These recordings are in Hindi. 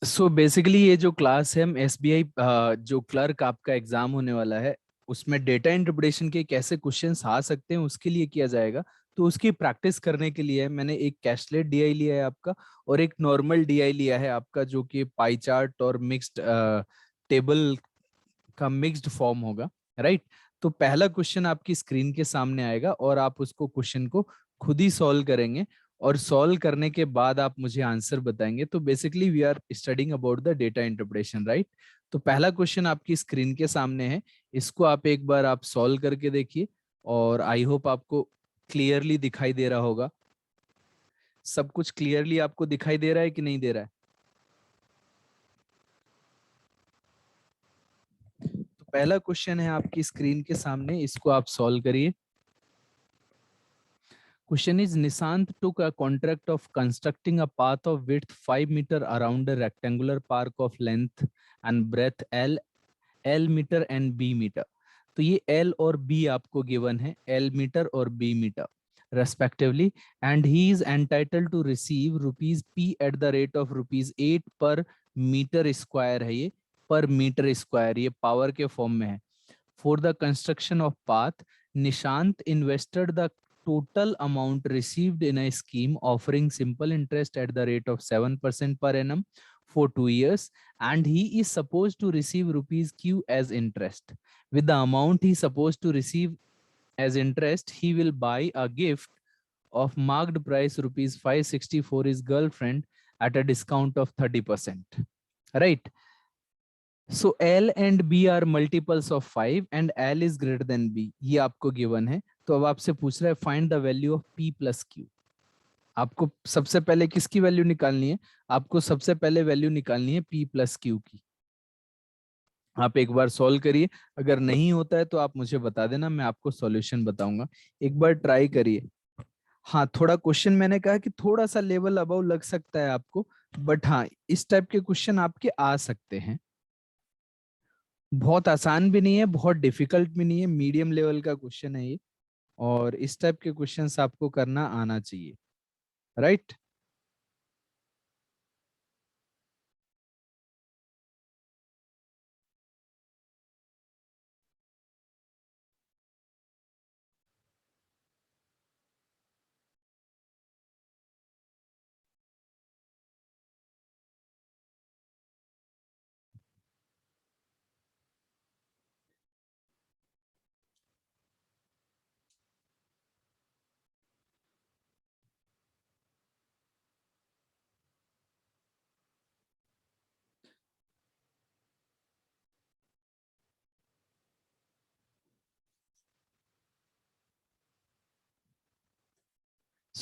सो बेसिकली ये जो क्लास है, हम एसबीआई जो क्लर्क आपका एग्जाम होने वाला है, उसमें डेटा इंटरप्रिटेशन के कैसे क्वेश्चंस आ सकते हैं उसके लिए किया जाएगा। तो उसकी प्रैक्टिस करने के लिए मैंने एक कैशलेट डीआई लिया है आपका, और एक नॉर्मल डीआई लिया है आपका, जो कि पाई चार्ट और मिक्स्ड टेबल का मिक्स्ड फॉर्म होगा, राइट। तो पहला क्वेश्चन आपकी स्क्रीन के सामने आएगा और आप उसको क्वेश्चन को खुद ही सॉल्व करेंगे, और सॉल्व करने के बाद आप मुझे आंसर बताएंगे। तो basically we are studying about the data interpretation, right. तो पहला क्वेश्चन आपकी स्क्रीन के सामने है, इसको आप एक बार आप सॉल्व करके देखिए, और आई होप आपको क्लियरली दिखाई दे रहा होगा। सब कुछ क्लियरली आपको दिखाई दे रहा है कि नहीं दे रहा है? तो पहला क्वेश्चन है आपकी स्क्रीन के सामने, इसको आप सॉल्व करिए। Question is Nishant took a contract of constructing a path of width 5 meter around a rectangular park of length and breadth L metre and B metre. तो ये L और B आपको गिवन है, L मीटर और B metre respectively, and he is entitled to receive rupees P at the rate of rupees 8 per metre square है, ये पर मीटर स्क्वायर, ये पावर के फॉर्म में है। For the construction of path, Nishant invested the total amount received in a scheme offering simple interest at the rate of 7% per annum for 2 years, and he is supposed to receive rupees Q as interest. With the amount he is supposed to receive as interest, he will buy a gift of marked price rupees 560 for his girlfriend at a discount of 30%. Right? So L and B are multiples of 5 and L is greater than B, ये आपको गिवन है। तो अब आपसे पूछ रहा है find the value of P plus Q। आपको सबसे पहले किसकी वैल्यू निकालनी है? आपको सबसे पहले वैल्यू निकालनी है P प्लस Q की। आप एक बार सॉल्व करिए, अगर नहीं होता है तो आप मुझे बता देना, मैं आपको सॉल्यूशन बताऊंगा। एक बार ट्राई करिए। हाँ, थोड़ा क्वेश्चन मैंने कहा कि थोड़ा सा लेवल अबव लग सकता है आपको, बट हाँ, इस टाइप के क्वेश्चन आपके आ सकते हैं। बहुत आसान भी नहीं है, बहुत डिफिकल्ट भी नहीं है, मीडियम लेवल का क्वेश्चन है ये, और इस टाइप के क्वेश्चंस आपको करना आना चाहिए, राइट।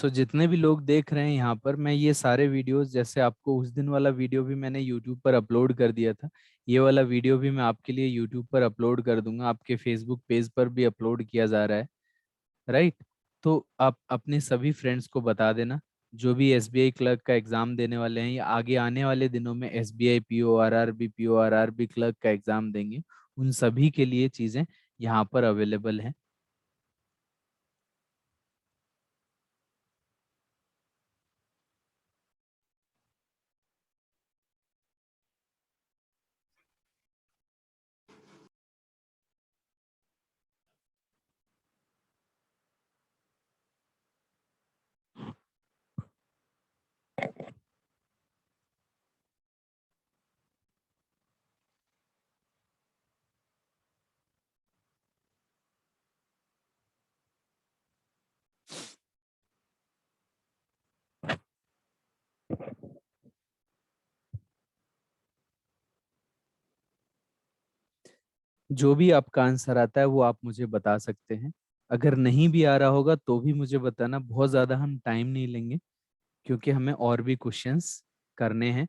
जितने भी लोग देख रहे हैं यहाँ पर, मैं ये सारे वीडियोस, जैसे आपको उस दिन वाला वीडियो भी मैंने यूट्यूब पर अपलोड कर दिया था, ये वाला वीडियो भी मैं आपके लिए यूट्यूब पर अपलोड कर दूंगा, आपके फेसबुक पेज पर भी अपलोड किया जा रहा है, राइट। तो आप अपने सभी फ्रेंड्स को बता देना, जो भी एसबीआई क्लर्क का एग्जाम देने वाले हैं, या आगे आने वाले दिनों में एसबीआई पीओ आरआरबी क्लर्क का एग्जाम देंगे, उन सभी के लिए चीजें यहाँ पर अवेलेबल हैं। जो भी आपका आंसर आता है वो आप मुझे बता सकते हैं, अगर नहीं भी आ रहा होगा तो भी मुझे बताना, बहुत ज्यादा हम टाइम नहीं लेंगे, क्योंकि हमें और भी क्वेश्चंस करने हैं।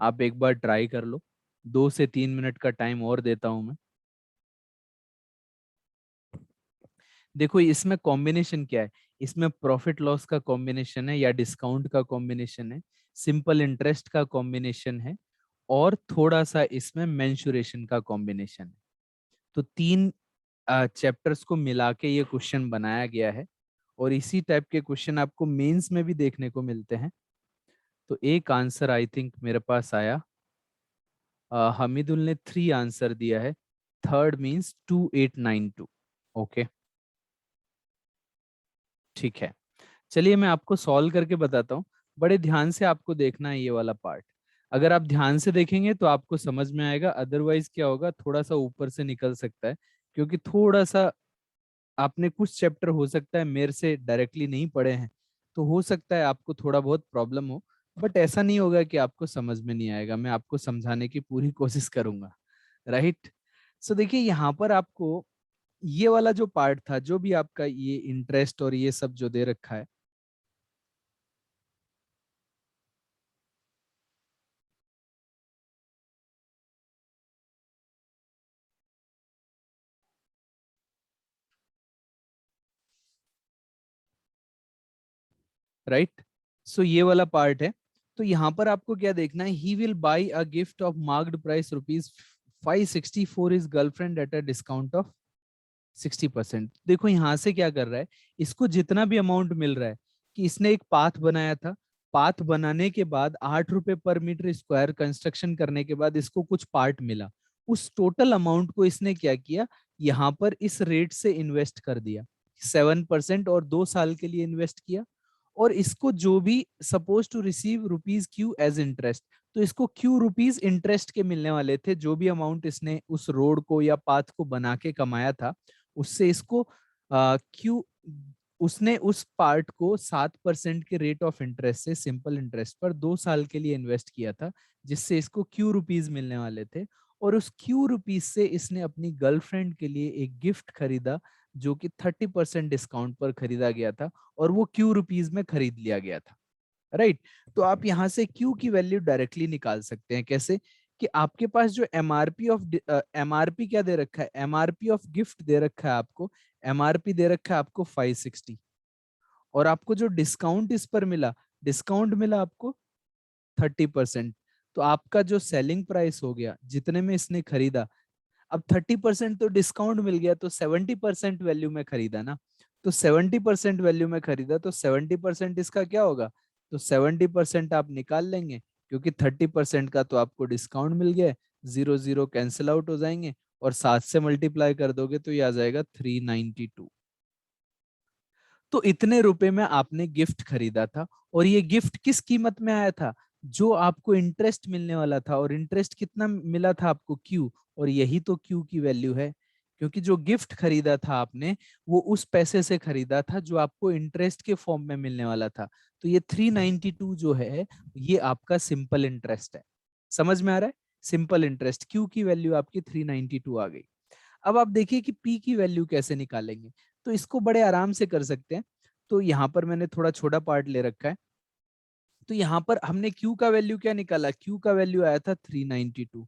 आप एक बार ट्राई कर लो, 2 से 3 मिनट का टाइम और देता हूं मैं। देखो इसमें कॉम्बिनेशन क्या है, इसमें प्रॉफिट लॉस का कॉम्बिनेशन है, या डिस्काउंट का कॉम्बिनेशन है, सिंपल इंटरेस्ट का कॉम्बिनेशन है, और थोड़ा सा इसमें मेंसुरेशन का कॉम्बिनेशन है। तो तीन चैप्टर्स को मिला के ये क्वेश्चन बनाया गया है, और इसी टाइप के क्वेश्चन आपको मेंस में भी देखने को मिलते हैं। तो एक आंसर आई थिंक मेरे पास आया, हमीदुल ने 3 आंसर दिया है, थर्ड मीन्स 2892। ओके, ठीक है। चलिए मैं आपको सॉल्व करके बताता हूँ, बड़े ध्यान से आपको देखना है ये वाला पार्ट। अगर आप ध्यान से देखेंगे तो आपको समझ में आएगा, अदरवाइज क्या होगा, थोड़ा सा ऊपर से निकल सकता है, क्योंकि थोड़ा सा आपने कुछ चैप्टर हो सकता है मेरे से डायरेक्टली नहीं पढ़े हैं, तो हो सकता है आपको थोड़ा बहुत प्रॉब्लम हो, बट ऐसा नहीं होगा कि आपको समझ में नहीं आएगा, मैं आपको समझाने की पूरी कोशिश करूंगा, राइट। सो देखिए यहाँ पर आपको ये वाला जो पार्ट था, जो भी आपका ये इंटरेस्ट और ये सब जो दे रखा है, राइट। सो ये वाला पार्ट है। तो यहाँ पर आपको क्या देखना है, he will by a gift of marked price ₹560 for his girlfriend eight a discount of 60%। देखो यहाँ से क्या कर रहा है, इसको जितना भी अमाउंट मिल रहा है, कि इसने एक पाथ बनाया था, पाथ बनाने के बाद ₹8 पर मीटर स्क्वायर कंस्ट्रक्शन करने के बाद इसको कुछ पार्ट मिला, उस टोटल अमाउंट को इसने क्या किया, यहाँ पर इस रेट से इन्वेस्ट कर दिया 7%, और 2 साल के लिए इन्वेस्ट किया। और इसको जो भी suppose to receive ₹Q as interest, तो इसको ₹Q इंटरेस्ट के मिलने वाले थे, जो भी अमाउंट इसने उस रोड को या पाथ को बना के कमाया था, उससे इसको क्यू उसने उस पार्ट को 7% के रेट ऑफ इंटरेस्ट से सिंपल इंटरेस्ट पर 2 साल के लिए इन्वेस्ट किया था, जिससे इसको ₹Q मिलने वाले थे। और उस ₹Q से इसने अपनी गर्लफ्रेंड के लिए एक गिफ्ट खरीदा, जो कि 30% डिस्काउंट पर खरीदा गया था, और वो ₹Q में खरीद लिया गया था, राइट। तो आप यहाँ से Q की वैल्यू डायरेक्टली निकाल सकते हैं, कैसे, कि आपके पास जो एमआरपी क्या दे रखा है, एमआरपी ऑफ गिफ्ट दे रखा है आपको, एमआरपी दे रखा है आपको 560, और आपको जो डिस्काउंट इस पर मिला, डिस्काउंट मिला आपको 30%। तो आपका जो सेलिंग प्राइस हो गया, जितने में इसने खरीदा, अब 30% तो डिस्काउंट मिल गया, तो 70% वैल्यू में खरीदा ना, तो 70% वैल्यू में खरीदा, तो 70% इसका क्या होगा, तो 70% आप निकाल लेंगे, क्योंकि 30% का तो आपको डिस्काउंट मिल गया, जीरो जीरो कैंसिल आउट हो जाएंगे, और 7 से मल्टीप्लाई कर दोगे तो ये आ जाएगा 392। तो इतने रुपए में आपने गिफ्ट खरीदा था, और ये गिफ्ट किस कीमत में आया था, जो आपको इंटरेस्ट मिलने वाला था, और इंटरेस्ट कितना मिला था आपको, क्यू, और यही तो क्यू की वैल्यू है, क्योंकि जो गिफ्ट खरीदा था आपने, वो उस पैसे से खरीदा था जो आपको इंटरेस्ट के फॉर्म में मिलने वाला था। तो ये 392 जो है, ये आपका सिंपल इंटरेस्ट है। समझ में आ रहा है, सिंपल इंटरेस्ट, क्यू की वैल्यू आपकी 392 आ गई। अब आप देखिए कि पी की वैल्यू कैसे निकालेंगे, तो इसको बड़े आराम से कर सकते हैं। तो यहाँ पर मैंने थोड़ा छोटा पार्ट ले रखा है, तो यहाँ पर हमने क्यू का वैल्यू क्या निकाला, क्यू का वैल्यू आया था 392।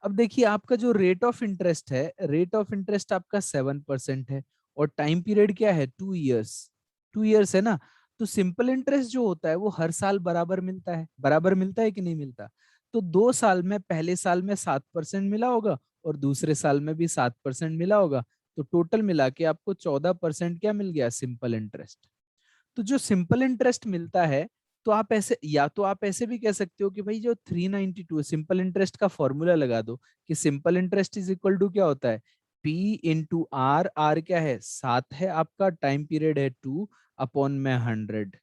अब देखिए आपका जो रेट ऑफ इंटरेस्ट है, रेट ऑफ इंटरेस्ट आपका 7% है, और टाइम पीरियड क्या है, 2 इयर्स, 2 इयर्स है ना। तो सिंपल इंटरेस्ट जो होता है वो हर साल बराबर मिलता है, बराबर मिलता है कि नहीं मिलता। तो 2 साल में, पहले साल में 7% मिला होगा, और दूसरे साल में भी 7% मिला होगा, तो टोटल मिला के आपको 14% क्या मिल गया, सिंपल इंटरेस्ट। तो जो सिंपल इंटरेस्ट मिलता है, तो आप ऐसे, या तो आप ऐसे भी कह सकते हो कि भाई जो 392 सिंपल इंटरेस्ट का फॉर्मूला लगा दो, कि simple interest is equal to क्या होता है, P इंटू आर, आर क्या है, 7 है आपका, टाइम पीरियड है 2 अपॉन में 100,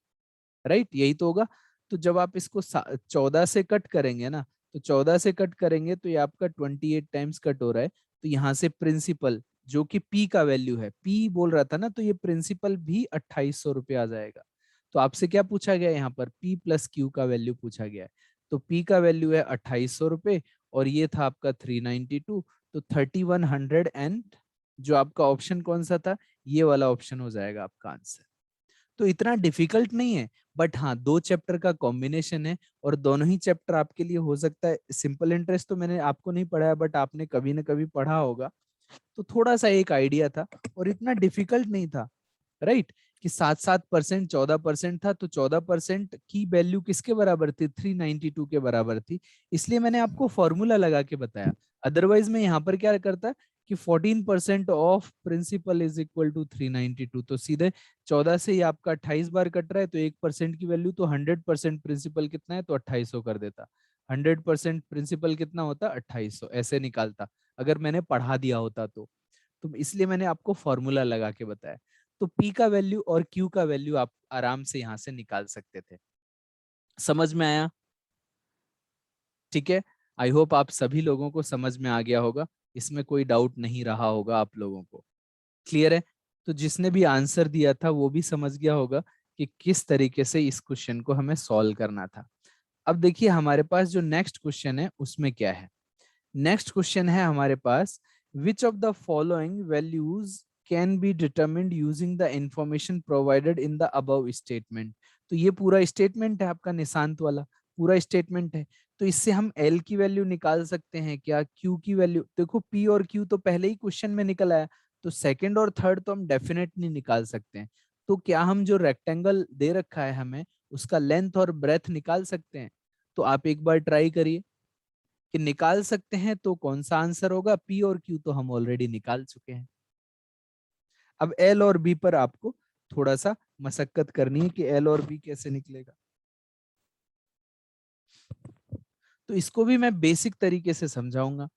राइट, यही तो होगा। तो जब आप इसको 14 से कट करेंगे ना, तो 14 से कट करेंगे तो ये आपका 28 टाइम्स कट हो रहा है, तो यहाँ से प्रिंसिपल जो कि पी का वैल्यू है, पी बोल रहा था ना, तो ये प्रिंसिपल भी 2800 आ जाएगा। तो आपसे क्या पूछा गया यहाँ पर, पी प्लस क्यू का वैल्यू पूछा गया है। तो पी का वैल्यू है 2800, और ये था आपका 392, तो 3100 एंड जो आपका ऑप्शन कौन सा था, ये वाला ऑप्शन हो जाएगा आपका आंसर। तो इतना डिफिकल्ट नहीं है, बट हाँ 2 चैप्टर का कॉम्बिनेशन है, और दोनों ही चैप्टर आपके लिए हो सकता है, सिंपल इंटरेस्ट तो मैंने आपको नहीं पढ़ाया, बट आपने कभी ना कभी पढ़ा होगा, तो थोड़ा सा एक आइडिया था, और इतना डिफिकल्ट नहीं था, राइट। कि 7-7%, 14% था, तो 14% की वैल्यू किसके बराबर थी, 392 के बराबर थी, इसलिए मैंने आपको फॉर्मूला लगा के बताया। अदरवाइज मैं यहाँ पर क्या करता कि 14% of principal is equal to 392, तो सीधे 14 से ही आपका 28 बार कट रहा है, तो 1% की वैल्यू, तो 100% प्रिंसिपल कितना है, तो 2800 कर देता। 100% प्रिंसिपल कितना होता? 2800 ऐसे निकालता, अगर मैंने पढ़ा दिया होता तो इसलिए मैंने आपको फॉर्मूला लगा के बताया। तो पी का वैल्यू और क्यू का वैल्यू आप आराम से यहाँ से निकाल सकते थे। समझ में आया? ठीक है, आई होप आप सभी लोगों को समझ में आ गया होगा, इसमें कोई डाउट नहीं रहा होगा आप लोगों को। क्लियर है? तो जिसने भी आंसर दिया था वो भी समझ गया होगा कि किस तरीके से इस क्वेश्चन को हमें सॉल्व करना था। अब देखिए हमारे पास जो नेक्स्ट क्वेश्चन है उसमें क्या है। नेक्स्ट क्वेश्चन है हमारे पास, which of the following values can be determined using the information provided in the above statement. तो ये पूरा स्टेटमेंट है आपका निशांत वाला, पूरा स्टेटमेंट है। तो इससे हम एल की वैल्यू निकाल सकते हैं क्या, क्यू की वैल्यू? देखो पी और क्यू तो पहले ही क्वेश्चन में निकल आया, तो सेकंड और थर्ड तो हम डेफिनेटली निकाल सकते हैं। तो क्या हम जो रेक्टेंगल दे रखा है हमें उसका लेंथ और ब्रेथ निकाल सकते हैं? तो आप एक बार ट्राई करिए कि निकाल सकते हैं तो कौन सा आंसर होगा। पी और क्यू तो हम ऑलरेडी निकाल चुके हैं। अब एल और बी पर आपको थोड़ा सा मशक्कत करनी है कि एल और बी कैसे निकलेगा। तो इसको भी मैं बेसिक तरीके से समझाऊंगा।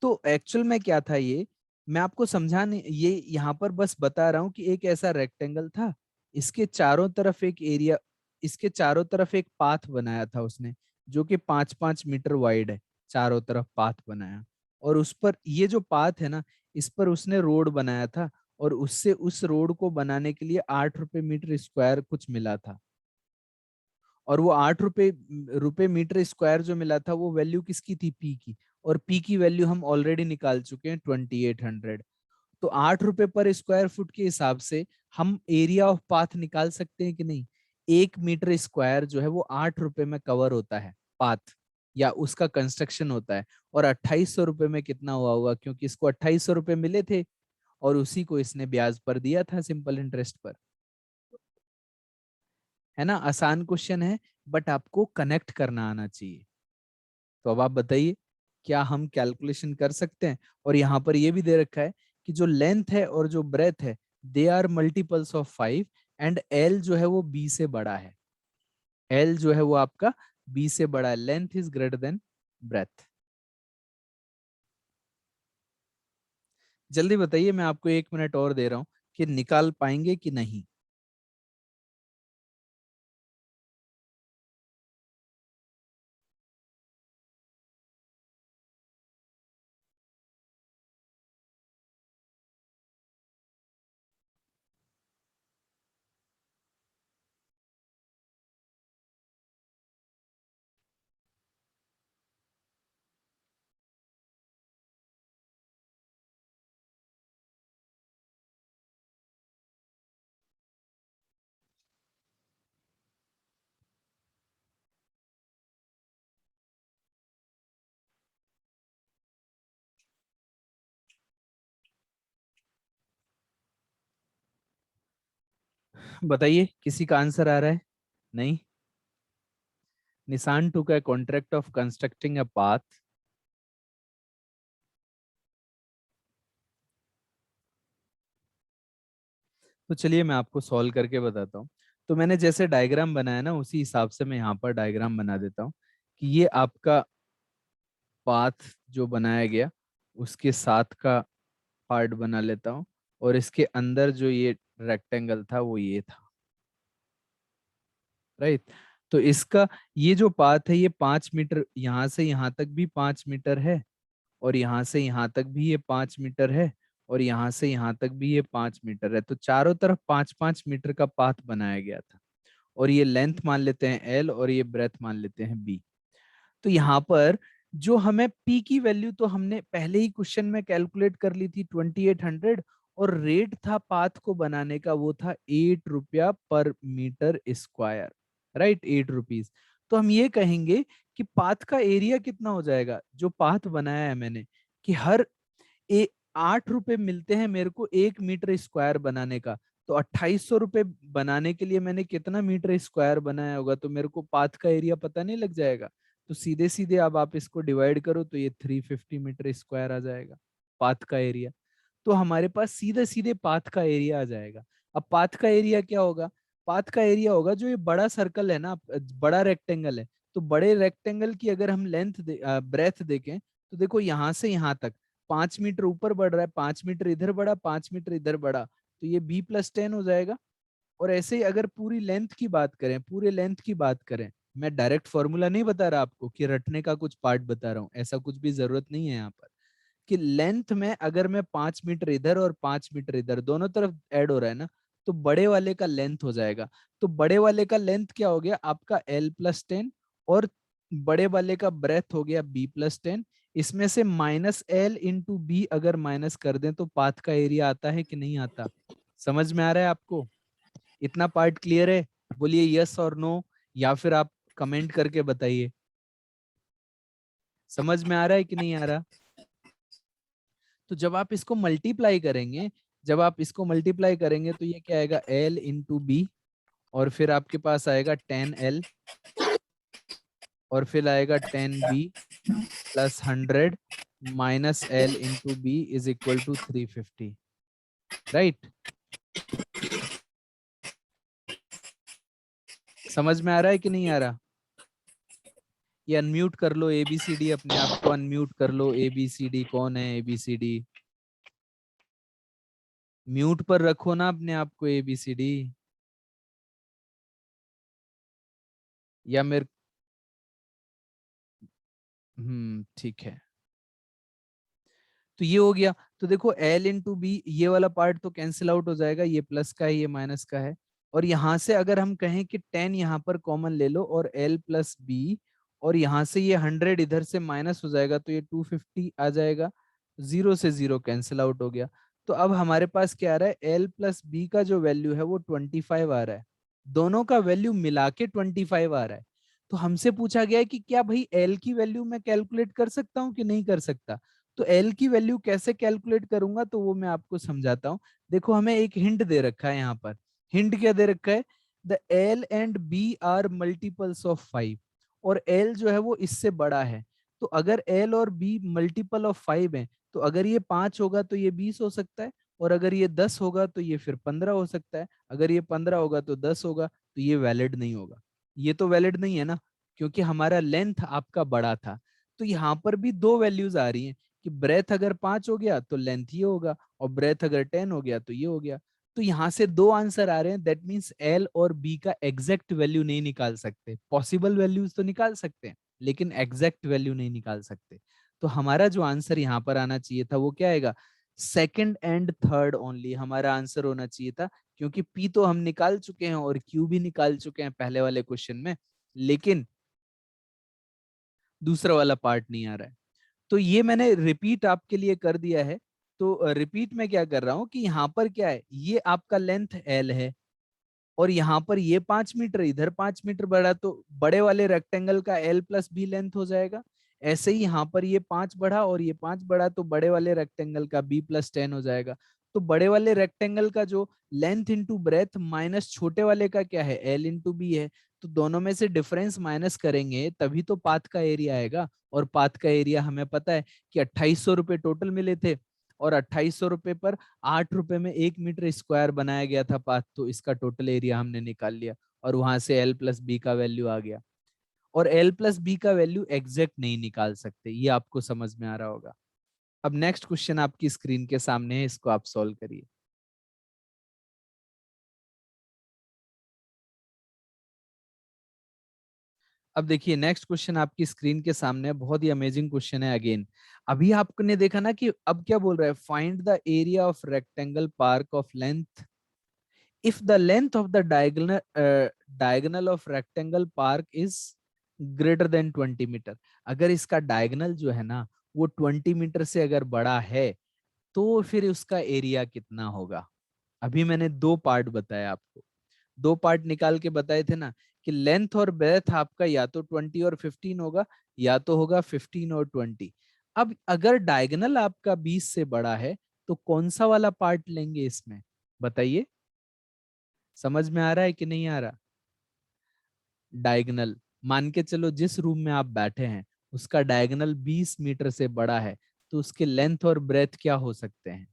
तो एक्चुअल में क्या था ये, मैं आपको समझाने ये यहाँ पर बस बता रहा हूँ कि एक ऐसा रेक्टेंगल था, इसके चारों तरफ एक एरिया, इसके चारों तरफ एक पाथ बनाया था उसने, जो कि 5-5 मीटर वाइड है। चारों तरफ पाथ बनाया और उस पर ये जो पाथ है ना, इस पर उसने रोड बनाया था, और उससे उस रोड को बनाने के लिए 8 रुपए मीटर स्क्वायर कुछ मिला था। और वो 8 रुपए मीटर स्क्वायर जो मिला था वो वैल्यू किसकी थी? पी की। और पी की वैल्यू हम ऑलरेडी निकाल चुके हैं 2800। तो 8 रुपए पर स्क्वायर फुट के हिसाब से हम एरिया ऑफ पाथ निकाल सकते हैं कि नहीं? 1 मीटर स्क्वायर जो है वो 8 रुपए में कवर होता है, पाथ या उसका कंस्ट्रक्शन होता है। और 2800 रुपए में कितना हुआ होगा, क्योंकि इसको 2800 रुपए मिले थे और उसी को इसने ब्याज पर दिया था, सिंपल इंटरेस्ट पर। है ना, आसान क्वेश्चन है, बट आपको कनेक्ट करना आना चाहिए। तो अब आप बताइए, क्या हम कैलकुलेशन कर सकते हैं? और यहाँ पर ये भी दे रखा है कि जो लेंथ है और जो ब्रेथ है they are multiples of 5, and L जो है वो बी से बड़ा है। एल जो है वो आपका बी से बड़ा है, length is greater than breadth. जल्दी बताइए, मैं आपको 1 मिनट और दे रहा हूं कि निकाल पाएंगे कि नहीं। बताइए, किसी का आंसर आ रहा है? नहीं। निशान टू का contract of constructing a path. तो चलिए मैं आपको सॉल्व करके बताता हूँ। तो मैंने जैसे डायग्राम बनाया ना उसी हिसाब से मैं यहाँ पर डायग्राम बना देता हूँ कि ये आपका पाथ जो बनाया गया उसके साथ का पार्ट बना लेता हूँ, और इसके अंदर जो ये रेक्टेंगल था वो ये था, राइट। तो इसका ये जो पाथ है ये 5 मीटर, यहाँ से यहाँ तक भी 5 मीटर है, और यहाँ से यहाँ तक भी ये 5 मीटर है, और यहाँ से यहाँ तक भी ये 5 मीटर है। तो चारों तरफ 5-5 मीटर का पाथ बनाया गया था। और ये लेंथ मान लेते हैं एल, और ये ब्रेथ मान लेते हैं बी। तो यहाँ पर जो हमें पी की वैल्यू तो हमने पहले ही क्वेश्चन में कैलकुलेट कर ली थी 2800, और रेट था पाथ को बनाने का वो था 8 रुपया पर मीटर स्क्वायर, राइट, 8 रुपीज। तो हम ये कहेंगे कि पाथ का एरिया कितना हो जाएगा, जो पाथ बनाया है मैंने, कि हर 8 रुपए मिलते हैं मेरे को 1 मीटर स्क्वायर बनाने का। तो 2800 रुपए बनाने के लिए मैंने कितना मीटर स्क्वायर बनाया होगा, तो मेरे को पाथ का एरिया पता नहीं लग जाएगा? तो सीधे सीधे अब आप इसको डिवाइड करो तो ये 350 मीटर स्क्वायर आ जाएगा पाथ का एरिया। तो हमारे पास सीधे सीधे पाथ का एरिया आ जाएगा। अब पाथ का एरिया क्या होगा? पाथ का एरिया होगा जो ये बड़ा सर्कल है ना, बड़ा रेक्टेंगल है, तो बड़े रेक्टेंगल की अगर हम ब्रेथ देखें तो देखो यहाँ से यहाँ तक 5 मीटर ऊपर बढ़ रहा है, 5 मीटर इधर बढ़ा, 5 मीटर इधर बढ़ा, तो ये b+10 हो जाएगा। और ऐसे ही अगर पूरी लेंथ की बात करें, पूरे लेंथ की बात करें, मैं डायरेक्ट फॉर्मूला नहीं बता रहा आपको कि रटने का कुछ पार्ट बता रहा हूँ, ऐसा कुछ भी जरूरत नहीं है यहाँ पर। कि लेंथ में अगर मैं 5 मीटर इधर और 5 मीटर इधर दोनों तरफ ऐड हो रहा है ना, तो बड़े वाले का लेंथ हो जाएगा। तो बड़े वाले का लेंथ क्या हो गया आपका l+10, और बड़े वाले का ब्रेथ हो गया b+10। इसमें से -l × b अगर माइनस कर दें तो पाथ का एरिया आता है कि नहीं आता? समझ में आ रहा है आपको? इतना पार्ट क्लियर है? बोलिए यस और नो, या फिर आप कमेंट करके बताइए। समझ में आ रहा है कि नहीं आ रहा? तो जब आप इसको मल्टीप्लाई करेंगे, जब आप इसको मल्टीप्लाई करेंगे तो ये क्या आएगा l × b, और फिर आपके पास आएगा 10l, और फिर आएगा 10b + 100 -l × b is equal to 350, right? समझ में आ रहा है कि नहीं आ रहा? ये अनम्यूट कर लो ABCD, अपने आप को अनम्यूट कर लो। ABCD कौन है? ABCD म्यूट पर रखो ना अपने आप को। ABCD या मेरे ठीक है। तो ये हो गया। तो देखो l × b, ये वाला पार्ट तो कैंसिल आउट हो जाएगा, ये प्लस का है ये माइनस का है। और यहाँ से अगर हम कहें कि 10 यहाँ पर कॉमन ले लो और l+b, और यहाँ से ये 100 इधर से माइनस हो जाएगा तो ये 250 आ जाएगा। 0 से 0 कैंसिल आउट हो गया। तो अब हमारे पास क्या आ रहा है, l+b का जो वैल्यू है वो 25 आ रहा है। दोनों का वैल्यू मिला के 25 आ रहा है। तो हमसे पूछा गया है कि क्या भाई l की वैल्यू मैं कैलकुलेट कर सकता हूँ कि नहीं कर सकता? तो एल की वैल्यू कैसे कैलकुलेट करूंगा, तो वो मैं आपको समझाता हूँ। देखो हमें एक हिंट दे रखा है यहाँ पर। हिंट क्या दे रखा है? The L and B are multiples of 5, और एल जो है वो इससे बड़ा है। तो अगर एल और बी मल्टीपल ऑफ 5 है, तो अगर ये 5 होगा तो ये 20 हो सकता है, और अगर ये 10 होगा तो ये फिर 15 हो सकता है, अगर ये 15 होगा तो 10 होगा, तो ये वैलिड नहीं होगा। ये तो वैलिड नहीं है ना, क्योंकि हमारा लेंथ आपका बड़ा था। तो यहाँ पर भी दो वैल्यूज आ रही हैं कि ब्रेथ अगर 5 हो गया तो लेंथ ये होगा, और ब्रेथ अगर 10 हो गया तो ये हो गया। तो यहाँ से दो आंसर आ रहे हैं। दैट मीन्स एल और बी का एग्जैक्ट वैल्यू नहीं निकाल सकते। पॉसिबल वैल्यूज तो निकाल सकते हैं, लेकिन एग्जैक्ट वैल्यू नहीं निकाल सकते। तो हमारा जो आंसर यहाँ पर आना चाहिए था वो क्या आएगा? सेकंड एंड थर्ड ओनली हमारा आंसर होना चाहिए था, क्योंकि पी तो हम निकाल चुके हैं और क्यू भी निकाल चुके हैं पहले वाले क्वेश्चन में, लेकिन दूसरा वाला पार्ट नहीं आ रहा है। तो ये मैंने रिपीट आपके लिए कर दिया है। तो रिपीट में क्या कर रहा हूं कि यहाँ पर क्या है, ये आपका लेंथ एल है, और यहाँ पर ये 5 मीटर इधर 5 मीटर बढ़ा, तो बड़े वाले रेक्टेंगल का l+b लेंथ हो जाएगा। ऐसे ही यहाँ पर ये 5 बढ़ा और ये 5 बढ़ा, तो बड़े वाले रेक्टेंगल का b+10 हो जाएगा। तो बड़े वाले रेक्टेंगल का जो लेंथ इंटू ब्रेथ माइनस छोटे वाले का क्या है, l × b है। तो दोनों में से डिफरेंस माइनस करेंगे तभी तो पाथ का एरिया आएगा। और पाथ का एरिया हमें पता है कि 2800 रुपए टोटल मिले थे, और 2800 रुपए पर 8 रुपए में 1 मीटर स्क्वायर बनाया गया था पाथ, तो इसका टोटल एरिया हमने निकाल लिया, और वहां से l+b का वैल्यू आ गया। और l+b का वैल्यू एग्जैक्ट नहीं निकाल सकते, ये आपको समझ में आ रहा होगा। अब नेक्स्ट क्वेश्चन आपकी स्क्रीन के सामने है, इसको आप सॉल्व करिए। अब देखिए नेक्स्ट क्वेश्चन आपकी स्क्रीन के सामने है, बहुत ही अमेजिंग क्वेश्चन है अगेन। अभी आपने देखा ना कि अब क्या बोल रहा है, find the area of rectangle park of length if the length of the diagonal of rectangle park is greater than 20 मीटर। अगर इसका डायगोनल जो है ना वो 20 मीटर से अगर बड़ा है, तो फिर उसका एरिया कितना होगा? अभी मैंने दो पार्ट बताया आपको, दो पार्ट निकाल के बताए थे ना, कि लेंथ और ब्रेथ आपका या तो 20 और 15 होगा, या तो होगा 15 और 20। अब अगर डायगोनल आपका 20 से बड़ा है, तो कौन सा वाला पार्ट लेंगे इसमें? बताइए, समझ में आ रहा है कि नहीं आ रहा? डायगोनल, मान के चलो जिस रूम में आप बैठे हैं उसका डायगोनल 20 मीटर से बड़ा है, तो उसके लेंथ और ब्रेथ क्या हो सकते हैं?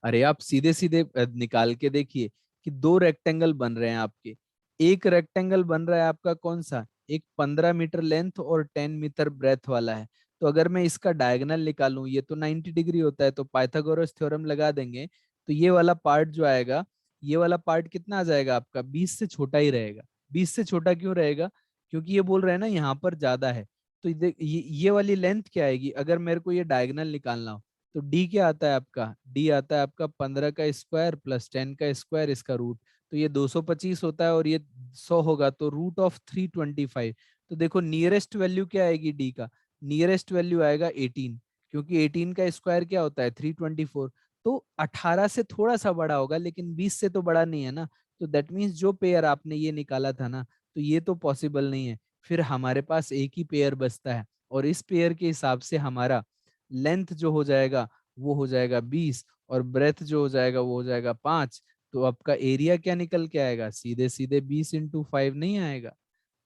अरे आप सीधे सीधे निकाल के देखिए कि दो रेक्टेंगल बन रहे हैं आपके। एक रेक्टेंगल बन रहा है आपका कौन सा, एक 15 मीटर लेंथ और 10 मीटर ब्रेथ वाला है। तो अगर मैं इसका डायगोनल निकालूं, ये तो 90 डिग्री होता है, तो पाइथागोरस थ्योरम लगा देंगे तो ये वाला पार्ट जो आएगा, ये वाला पार्ट कितना आ जाएगा आपका, 20 से छोटा ही रहेगा। 20 से छोटा क्यों रहेगा, क्योंकि ये बोल रहे हैं ना यहाँ पर ज्यादा है। तो ये वाली लेंथ क्या आएगी, अगर मेरे को ये डायगोनल निकालना हो, तो डी क्या आता है आपका, डी आता है आपका 15 का स्क्वायर प्लस 10 का स्क्वायर इसका रूट। तो ये 225 होता है और ये 100 होगा, तो रूट ऑफ 325। तो देखो नियरेस्ट वैल्यू क्या आएगी डी का, नियरेस्ट वैल्यू आएगा 18, क्योंकि 18 का स्क्वायर क्या होता है 324। तो 18 से थोड़ा सा बड़ा होगा, लेकिन 20 से तो बड़ा नहीं है ना। तो दैट मीन्स जो पेयर आपने ये निकाला था ना, तो ये तो पॉसिबल नहीं है। फिर हमारे पास एक ही पेयर बचता है, और इस पेयर के हिसाब से हमारा लेंथ जो हो जाएगा वो हो जाएगा 20, और ब्रेथ जो हो जाएगा वो हो जाएगा 5। तो आपका एरिया क्या निकल के आएगा, सीधे सीधे 20 × 5 नहीं आएगा।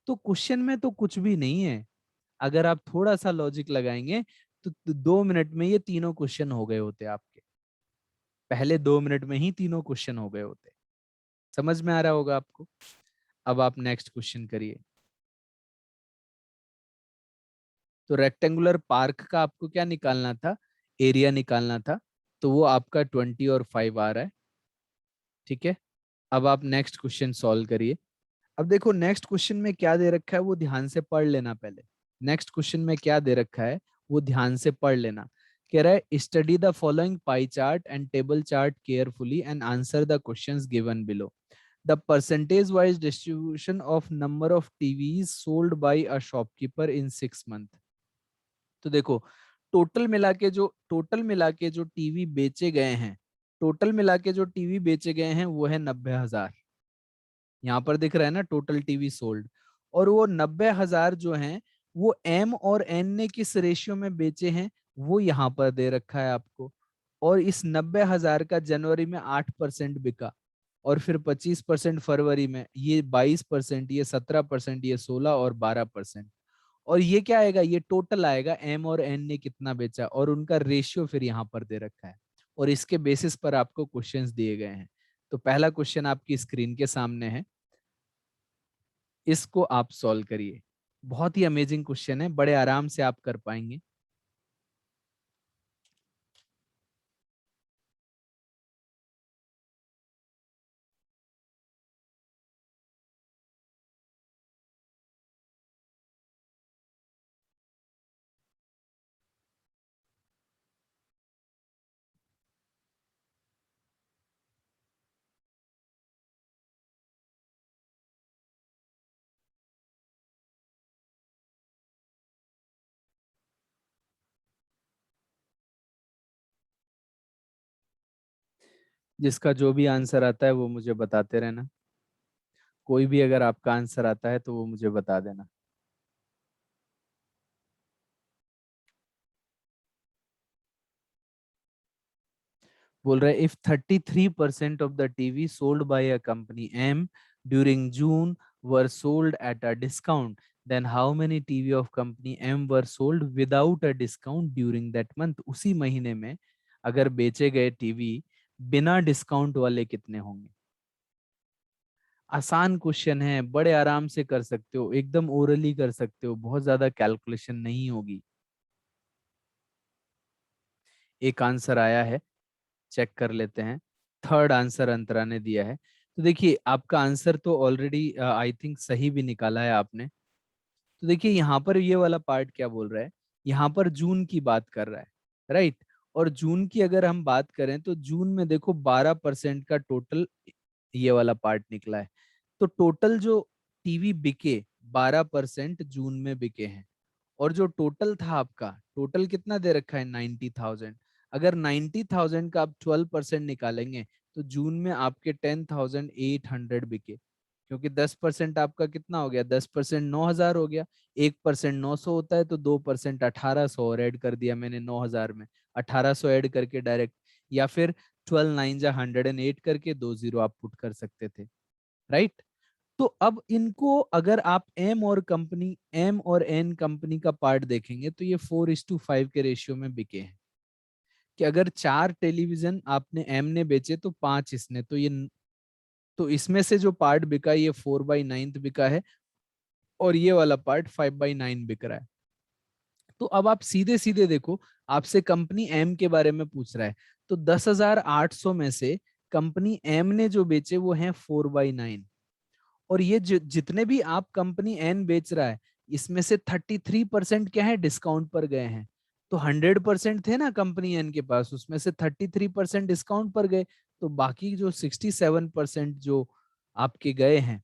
तो क्वेश्चन में तो कुछ भी नहीं है। अगर आप थोड़ा सा लॉजिक लगाएंगे तो 2 मिनट में ये तीनों क्वेश्चन हो गए होते आपके, पहले 2 मिनट में ही तीनों क्वेश्चन हो गए होते। समझ में आ रहा होगा आपको। अब आप नेक्स्ट क्वेश्चन करिए। तो रेक्टेंगुलर पार्क का आपको क्या निकालना था, एरिया निकालना था। तो वो आपका 20 और 5 आ रहा है। ठीक है, अब आप नेक्स्ट क्वेश्चन सॉल्व करिए। अब देखो नेक्स्ट क्वेश्चन में क्या दे रखा है वो ध्यान से पढ़ लेना पहले। नेक्स्ट क्वेश्चन में क्या दे रखा है वो ध्यान से पढ़ लेना। कह रहा है study the following pie chart and table chart carefully and answer the questions given below. The percentage wise distribution of number of TVs sold by a shopkeeper in 6 month. तो देखो टोटल मिला के जो टीवी बेचे गए हैं, टोटल मिला के जो टीवी बेचे गए हैं वो है 90,000। यहाँ पर दिख रहा है ना टोटल टीवी सोल्ड। और वो 90,000 जो हैं वो एम और एन ने किस रेशियो में बेचे हैं वो यहाँ पर दे रखा है आपको। और इस 90,000 का जनवरी में 8% बिका, और फिर 25% फरवरी में, ये 22%, ये 17%, ये 16 और 12%। और ये क्या आएगा, ये टोटल आएगा एम और एन ने कितना बेचा, और उनका रेशियो फिर यहाँ पर दे रखा है। और इसके बेसिस पर आपको क्वेश्चंस दिए गए हैं। तो पहला क्वेश्चन आपकी स्क्रीन के सामने है, इसको आप सॉल्व करिए। बहुत ही अमेजिंग क्वेश्चन है, बड़े आराम से आप कर पाएंगे। जिसका जो भी आंसर आता है वो मुझे बताते रहना। कोई भी अगर आपका आंसर आता है तो वो मुझे बता देना। बोल रहा है if 33% of the TV sold by a company M during June were sold at a discount, then how many TV of company M were sold without a discount during that month. उसी महीने में अगर बेचे गए टीवी बिना डिस्काउंट वाले कितने होंगे। आसान क्वेश्चन है, बड़े आराम से कर सकते हो, एकदम ओरली कर सकते हो, बहुत ज्यादा कैलकुलेशन नहीं होगी। एक आंसर आया है, चेक कर लेते हैं। थर्ड आंसर अंतरा ने दिया है। तो देखिए आपका आंसर तो ऑलरेडी आई थिंक सही भी निकाला है आपने। तो देखिए यहाँ पर ये वाला पार्ट क्या बोल रहा है, यहाँ पर जून की बात कर रहा है, राइट। और जून की अगर हम बात करें तो जून में देखो 12% का टोटल ये वाला पार्ट निकला है। तो टोटल जो टीवी बिके 12% जून में बिके हैं। और जो टोटल था आपका, टोटल कितना दे रखा है 90,000। अगर 90,000 का आप 12% निकालेंगे तो जून में आपके 10,800 बिके। क्योंकि 10% आपका कितना हो गया, 10% 9,000 हो गया। 1% 900 होता है, तो 2% 1,800 और ऐड कर दिया मैंने 9,000 में। 1,800 ऐड करके डायरेक्ट, या फिर 12 9 जा 108 करके 20 आप पुट कर सकते थे, राइट। तो अब इनको अगर आप एम और एन कंपनी का पार्ट देखेंगे तो ये 4:5 के रेशियो में बिके हैं। कि अगर 4 टेलीविजन आपने एम ने बेचे तो 5 इसने, तो ये, तो इसमें से जो पार्ट बिका ये 4/9 बिका है और ये वाला पार्ट 5/9 बिक रहा है। तो अब आप सीधे सीधे देखो, आपसे कंपनी एम के बारे में पूछ रहा है, तो 10,800 में से कंपनी एम ने जो बेचे वो है 4/9, और ये जितने भी आप कंपनी एन बेच रहा है इसमें से 33% क्या है, डिस्काउंट पर गए हैं। तो 100% थे ना कंपनी एन के पास, उसमें से 33% डिस्काउंट पर गए, तो बाकी जो 67% जो आपके गए हैं,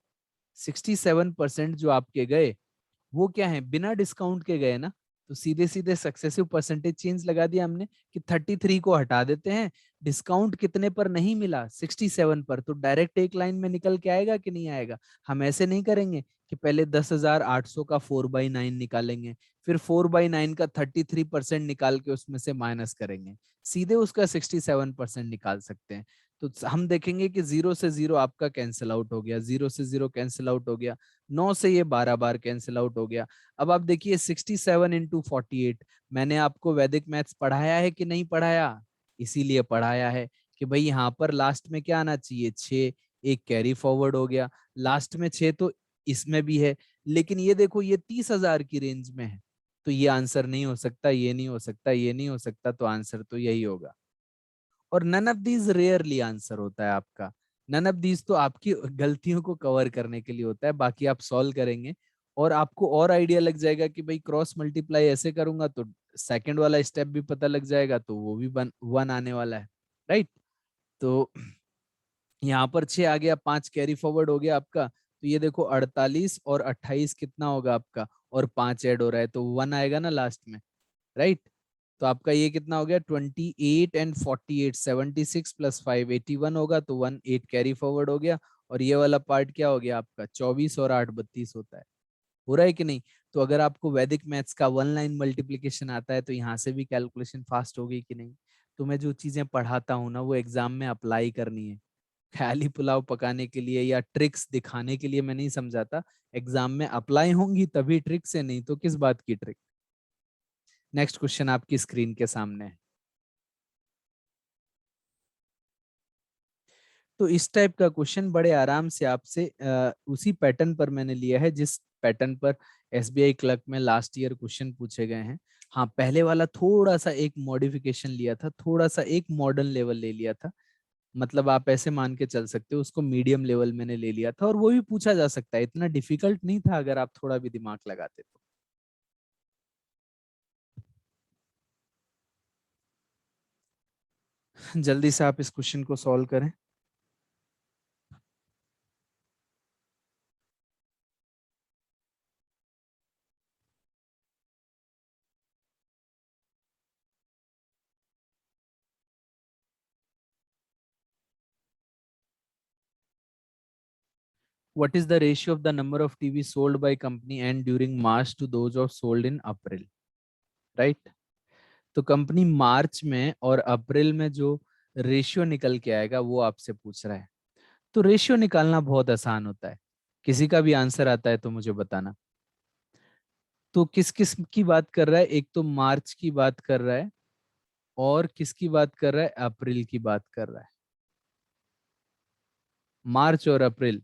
67% जो आपके गए वो क्या है, बिना डिस्काउंट के गए ना। तो सीधे सीधे सक्सेसिव परसेंटेज चेंज लगा दिया हमने कि 33 को हटा देते हैं, डिस्काउंट कितने पर नहीं मिला, 67 पर, तो डायरेक्ट एक लाइन में निकल के आएगा कि नहीं आएगा। हम ऐसे नहीं करेंगे कि पहले 10,800 का 4/9 निकालेंगे, फिर 4/9 का 33% निकाल के उसमें से माइनस करेंगे, सीधे उसका 67% निकाल सकते हैं। तो हम देखेंगे कि 0 से 0 आपका कैंसिल आउट हो गया, 0 से 0 कैंसिल आउट हो गया, 9 से ये 12 बार कैंसिल आउट हो गया। अब आप देखिए 67 इंटू 48, मैंने आपको वैदिक मैथ्स पढ़ाया है कि नहीं पढ़ाया, इसीलिए पढ़ाया है कि भाई यहाँ पर लास्ट में क्या आना चाहिए, 6, एक कैरी फॉरवर्ड हो गया, लास्ट में 6 तो इसमें भी है, लेकिन ये देखो ये 30,000 की रेंज में है, तो ये आंसर नहीं हो सकता, ये नहीं हो सकता, ये नहीं हो सकता, तो आंसर तो यही होगा। और none of these rarely answer होता है आपका, नन ऑफ दीज तो आपकी गलतियों को कवर करने के लिए होता है, बाकी आप सॉल्व करेंगे और आपको और आइडिया लग जाएगा कि भाई क्रॉस मल्टीप्लाई ऐसे करूंगा तो सेकंड वाला स्टेप भी पता लग जाएगा, तो वो भी 1 आने वाला है, राइट। तो यहाँ पर 6 आ गया, 5 कैरी फॉरवर्ड हो गया आपका, तो ये देखो 48 और 28 कितना होगा आपका, और 5 ऐड हो रहा है तो 1 आएगा ना लास्ट में, राइट। तो आपका ये कितना हो गया, 28 एंड 48, 76 प्लस 5 81 होगा, तो 8 कैरी फॉरवर्ड हो गया, और ये वाला पार्ट क्या हो गया आपका, 24 और 8 32 होता है, हो रहा है कि नहीं। तो अगर आपको वैदिक मैथ्स का 1 लाइन मल्टीप्लीकेशन आता है तो यहाँ से भी कैलकुलेशन फास्ट होगी कि नहीं। तो मैं जो चीजें पढ़ाता हूँ ना वो एग्जाम में अप्लाई करनी है, ख्याली पुलाव पकाने के लिए या ट्रिक्स दिखाने के लिए मैं नहीं समझाता, एग्जाम में अप्लाई होंगी तभी ट्रिक से, नहीं तो किस बात की ट्रिक। नेक्स्ट क्वेश्चन आपकी स्क्रीन के सामने है। तो इस टाइप का क्वेश्चन बड़े आराम से आपसे उसी पैटर्न पर मैंने लिया है जिस पैटर्न पर एसबीआई क्लर्क में लास्ट ईयर क्वेश्चन पूछे गए हैं। हाँ, पहले वाला थोड़ा सा एक मॉडिफिकेशन लिया था, थोड़ा सा एक मॉडर्न लेवल ले लिया था, मतलब आप ऐसे मान के चल सकते हो उसको मीडियम लेवल मैंने ले लिया था, और वो भी पूछा जा सकता है, इतना डिफिकल्ट नहीं था अगर आप थोड़ा भी दिमाग लगाते तो। जल्दी से आप इस क्वेश्चन को सॉल्व करें। What is the ratio of the number of TV sold by company and during March to those of sold in April? Right? तो कंपनी मार्च में और अप्रैल में जो रेशियो निकल के आएगा वो आपसे पूछ रहा है। तो रेशियो निकालना बहुत आसान होता है, किसी का भी आंसर आता है तो मुझे बताना। तो किस किस की बात कर रहा है, एक तो मार्च की बात कर रहा है और किसकी बात कर रहा है, अप्रैल की बात कर रहा है, मार्च और अप्रैल।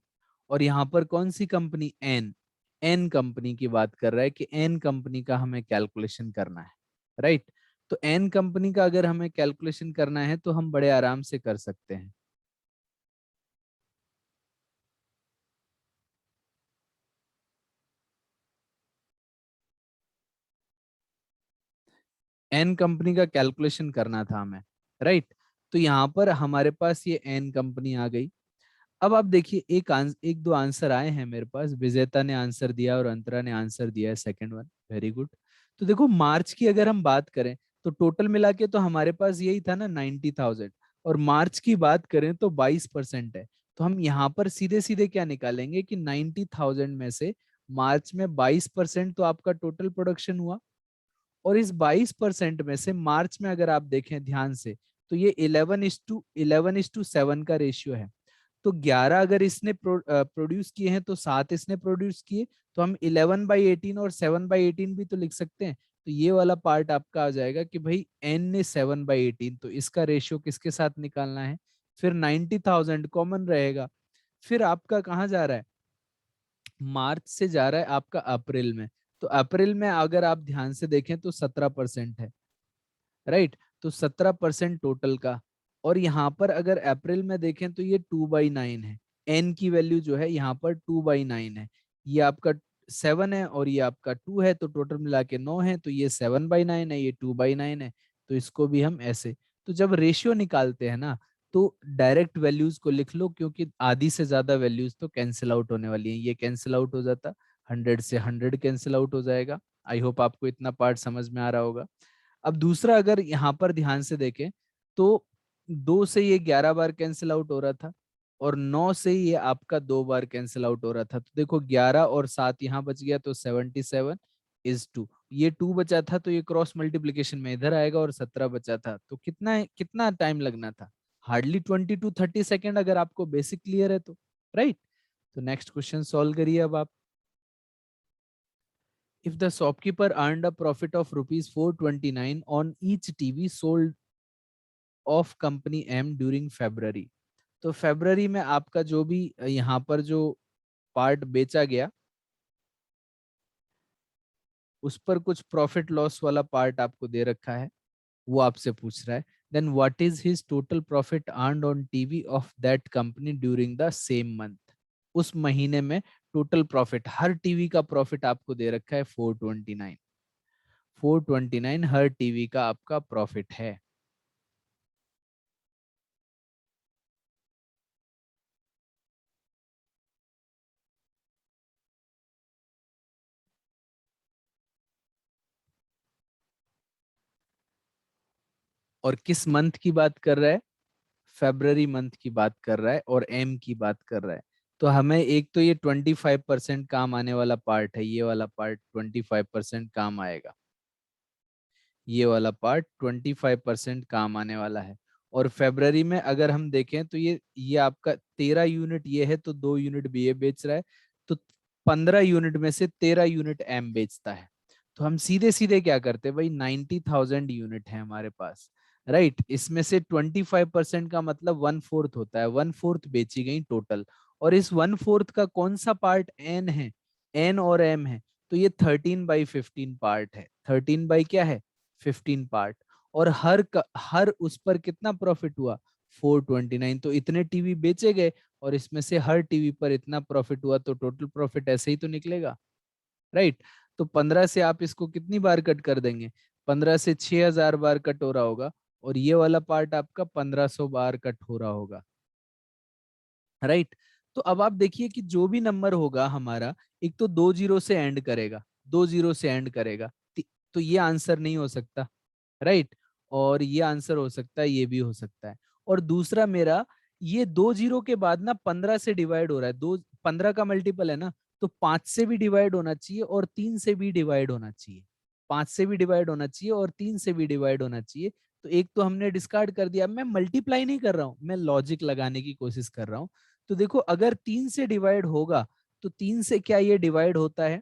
और यहाँ पर कौन सी कंपनी, एन, एन कंपनी की बात कर रहा है कि एन कंपनी का हमें कैलकुलेशन करना है, राइट। तो एन कंपनी का अगर हमें कैलकुलेशन करना है तो हम बड़े आराम से कर सकते हैं। एन कंपनी का कैलकुलेशन करना था हमें, राइट। तो यहाँ पर हमारे पास ये एन कंपनी आ गई। अब आप देखिए एक दो आंसर आए हैं मेरे पास, विजेता ने आंसर दिया और अंतरा ने आंसर दिया है सेकंड वन, वेरी गुड। तो देखो मार्च की अगर हम बात करें तो टोटल मिला के तो हमारे पास यही था ना 90,000, और मार्च की बात करें तो 22% है। तो हम यहाँ पर सीधे सीधे क्या निकालेंगे कि 90,000 में से मार्च में 22% तो आपका टोटल प्रोडक्शन हुआ, और इस 22% में से मार्च में अगर आप देखें ध्यान से तो ये 11:7 का रेशियो है। तो 11 अगर इसने प्रोड्यूस किए हैं तो 7 इसने प्रोड्यूस किए, तो हम 11/18 और 7/18 भी तो लिख सकते हैं। तो ये वाला पार्ट आपका आ जाएगा कि भाई n ने 7/18, तो इसका रेशियो किसके साथ निकालना है, फिर 90,000 कॉमन रहेगा। फिर आपका कहाँ जा रहा है, मार्च से जा रहा है आपका अप्रैल में। तो अप्रैल में अगर आप ध्यान से देखें तो 17% है, राइट। तो 17% टोटल का। और यहाँ पर अगर अप्रैल में देखें तो ये 2/9 है, एन की वैल्यू जो है यहाँ पर 2/9 है। ये आपका 7 है और ये आपका 2 है, तो टोटल मिला के 9 है। तो ये 7/9 है, ये 2/9 है। तो इसको भी हम ऐसे, तो जब रेशियो निकालते हैं ना, तो डायरेक्ट वैल्यूज को लिख लो, क्योंकि आधी से ज्यादा वैल्यूज तो कैंसिल आउट होने वाली हैं। ये कैंसिल आउट हो जाता, 100 से 100 कैंसिल आउट हो जाएगा। आई होप आपको इतना पार्ट समझ में आ रहा होगा। अब दूसरा, अगर यहाँ पर ध्यान से देखें तो 2 से ये 11 बार कैंसिल आउट हो रहा था, और 9 से ये आपका 2 बार कैंसिल आउट हो रहा था। तो देखो 11 और 7 यहाँ बच गया, तो 77 is 2। ये 2 बचा था तो ये क्रॉस मल्टीप्लीकेशन में इधर आएगा, और 17 बचा था। तो कितना टाइम लगना था, हार्डली 20 to 30 सेकेंड, अगर आपको बेसिक क्लियर है तो, राइट। तो नेक्स्ट क्वेश्चन सॉल्व करिए अब आप। If the shopkeeper earned a profit of rupees 429 on each TV sold of company M during February, तो फरवरी में आपका जो भी यहाँ पर जो पार्ट बेचा गया, उस पर कुछ प्रॉफिट लॉस वाला पार्ट आपको दे रखा है, वो आपसे पूछ रहा है। Then what is his total profit earned on TV of that company during the same month. उस महीने में टोटल प्रॉफिट, हर टीवी का प्रॉफिट आपको दे रखा है 429। 429 हर टीवी का आपका प्रॉफिट है। और किस मंथ की बात कर रहा है, फेब्रवरी मंथ की बात कर रहा है, और एम की बात कर रहा है। तो हमें एक तो ये 25% काम आने वाला पार्ट है, ये वाला पार्ट 25% काम आएगा, ये वाला पार्ट 25% काम आने वाला है। और फेब्रवरी में अगर हम देखें तो ये आपका 13 यूनिट ये है, तो 2 यूनिट बी ए बेच रहा है। तो 15 यूनिट में से 13 यूनिट एम बेचता है। तो हम सीधे सीधे क्या करते हैं भाई, 90,000 यूनिट है हमारे पास, राइट। इसमें से 25% का मतलब 1/4 होता है, 1/4 बेची गई टोटल। और इस 1/4 का कौन सा पार्ट एन है, एन और एम है। तो ये 13/15 पार्ट है, 13 बाई क्या है, 15 पार्ट। और हर उस पर कितना प्रॉफिट हुआ, 429। तो इतने टीवी बेचे गए, और इसमें से हर टीवी पर इतना प्रॉफिट हुआ, तो टोटल प्रॉफिट ऐसे ही तो निकलेगा, राइट। तो 15 से आप इसको कितनी बार कट कर देंगे, 15 से 6,000 बार कट हो रहा होगा, और ये वाला पार्ट आपका 1500 बार कट हो रहा होगा, राइट। तो अब आप देखिए कि जो भी नंबर होगा हमारा, एक तो 2 जीरो से एंड करेगा, 2 जीरो से एंड करेगा, तो ये आंसर नहीं हो सकता, राइट। और ये आंसर हो सकता है, ये भी हो सकता है। और दूसरा मेरा, ये 2 जीरो के बाद ना 15 से डिवाइड हो रहा है, दो 15 का मल्टीपल है ना, तो 5 से भी डिवाइड होना चाहिए और 3 से भी डिवाइड होना चाहिए। 5 से भी डिवाइड होना चाहिए और 3 से भी डिवाइड होना चाहिए। तो एक तो हमने डिस्कार्ड कर दिया। मैं मल्टीप्लाई नहीं कर रहा हूं, मैं लॉजिक लगाने की कोशिश कर रहा हूं। तो देखो अगर 3 से डिवाइड होगा, तो 3 से क्या ये डिवाइड होता है,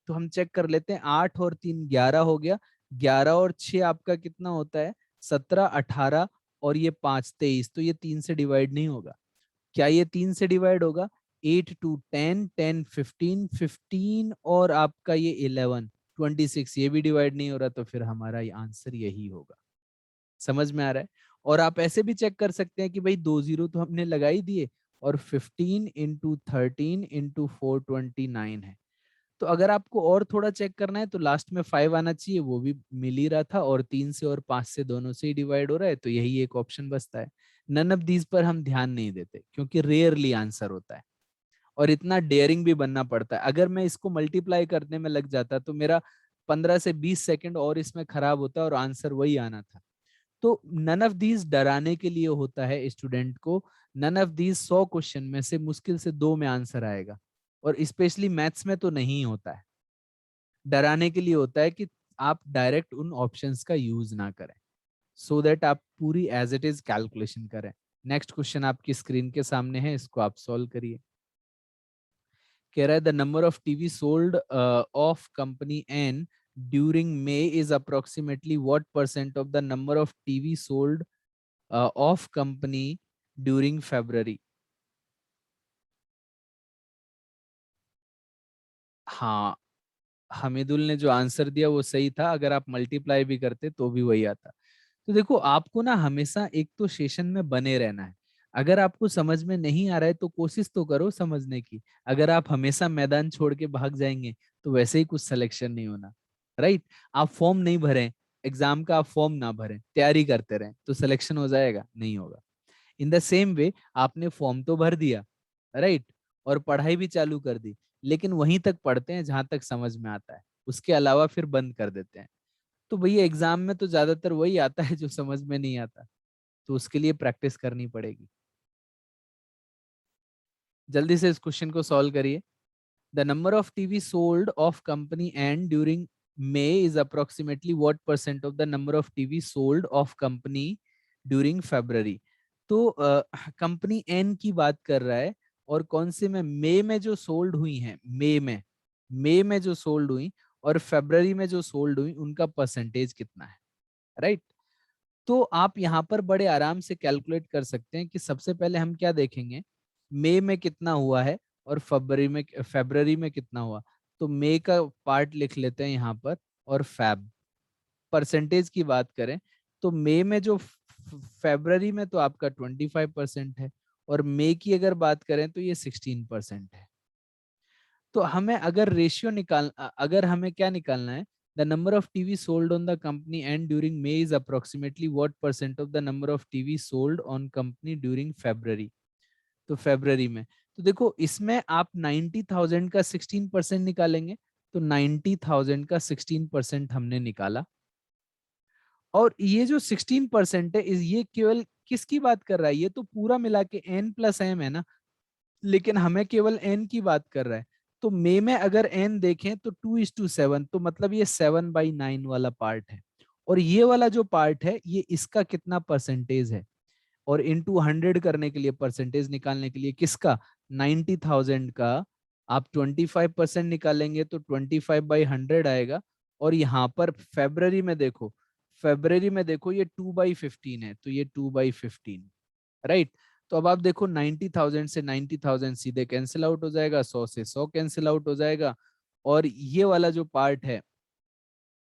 तो हम चेक कर लेते हैं। 8 और 3 11 हो गया, 11 और 6 आपका कितना होता है, 17 18, और ये 5 23। तो ये 3 से डिवाइड नहीं होगा। क्या ये 3 से डिवाइड होगा, 8 टू 10 10 15 15, और आपका ये 11 26, ये भी डिवाइड नहीं हो रहा। तो फिर हमारा ये आंसर यही होगा। समझ में आ रहा है। और आप ऐसे भी चेक कर सकते हैं कि भाई 2 जीरो तो हमने लगा ही दिए, और 15 इंटू 13 इंटू 429 है। तो अगर आपको और थोड़ा चेक करना है तो लास्ट में 5 आना चाहिए, वो भी मिल ही रहा था, और 3 से और 5 से दोनों से ही डिवाइड हो रहा है। तो यही एक ऑप्शन बचता है। नन ऑफ दीज पर हम ध्यान नहीं देते, क्योंकि रेयरली आंसर होता है, और इतना डेयरिंग भी बनना पड़ता है। अगर मैं इसको मल्टीप्लाई करने में लग जाता तो मेरा 15 से 20 सेकंड और इसमें खराब होता, और आंसर वही आना था। तो नन ऑफ दीज डराने के लिए होता है स्टूडेंट को। नन ऑफ दीज 100 क्वेश्चन में से मुश्किल से 2 में आंसर आएगा, और स्पेशली मैथ्स में तो नहीं होता है। डराने के लिए होता है कि आप डायरेक्ट उन ऑप्शंस का यूज ना करें, सो दैट आप पूरी एज इट इज कैलकुलेशन करें। नेक्स्ट क्वेश्चन आपकी स्क्रीन के सामने है, इसको आप सॉल्व करिए। कह रहा है the number of TV sold of company N during May is approximately what percent of the number of TV sold of company during February? हाँ, हमीदुल ने जो आंसर दिया वो सही था, अगर आप मल्टीप्लाई भी करते तो भी वही आता। तो देखो, आपको ना हमेशा एक तो सेशन में बने रहना है। अगर आपको समझ में नहीं आ रहा है तो कोशिश तो करो समझने की। अगर आप हमेशा मैदान छोड़ के भाग जाएंगे तो वैसे ही कुछ सिलेक्शन नहीं होना। राइट। आप फॉर्म नहीं भरें, एग्जाम का आप फॉर्म ना भरें, तैयारी करते रहें, तो सिलेक्शन हो जाएगा? नहीं होगा। इन द सेम वे, आपने फॉर्म तो भर दिया, राइट, और पढ़ाई भी चालू कर दी, लेकिन वहीं तक पढ़ते हैं जहां तक समझ में आता है, उसके अलावा फिर बंद कर देते हैं। तो भैया एग्जाम में तो ज्यादातर वही आता है जो समझ में नहीं आता, तो उसके लिए प्रैक्टिस करनी पड़ेगी। जल्दी से इस क्वेश्चन को सॉल्व करिए। The number of TV sold of company and during may is approximately what percent of the number of TV sold of company during February? तो कंपनी एन की बात कर रहा है, और कौन से में? मई में जो सोल्ड हुई हैं, मई में जो सोल्ड हुई और फरवरी में जो सोल्ड हुई, उनका परसेंटेज कितना है? राइट। तो आप यहाँ पर बड़े आराम से कैलकुलेट कर सकते हैं कि सबसे पहले हम क्या देखेंगे, मई में कितना हुआ है और फरवरी में कितना हुआ। तो मई का पार्ट लिख लेते हैं यहाँ पर, और फैब परसेंटेज की बात करें तो मई में जो फरवरी में तो आपका 25% है, और मई की अगर बात करें तो ये 16% है। तो हमें अगर रेशियो अगर हमें क्या निकालना है, the number of TV sold on the company and during may is approximately what percent of the number of TV sold on company during February? तो फेब्रवरी में, तो देखो इसमें आप 90,000 का 16% निकालेंगे, तो 90,000 का 16% हमने निकाला। और ये जो 16% है, ये केवल किसकी बात कर रहा है? ये तो पूरा मिला के n प्लस एम है ना, लेकिन हमें केवल n की बात कर रहा है। तो मे में अगर n देखें तो 2:7, तो मतलब ये 7/9 वाला पार्ट है। और ये वाला जो पार्ट है, ये इसका कितना परसेंटेज है? और इनटू 100 करने के लिए, परसेंटेज निकालने के लिए किसका, 90,000 का आप 25% निकालेंगे तो 25/100 आएगा। और यहाँ पर फेब्रवरी में देखो ये 2/15 है, तो ये 2/15। राइट। तो अब आप देखो 90,000 से 90,000 सीधे कैंसिल आउट हो जाएगा, 100 से 100 कैंसिल आउट हो जाएगा। और ये वाला जो पार्ट है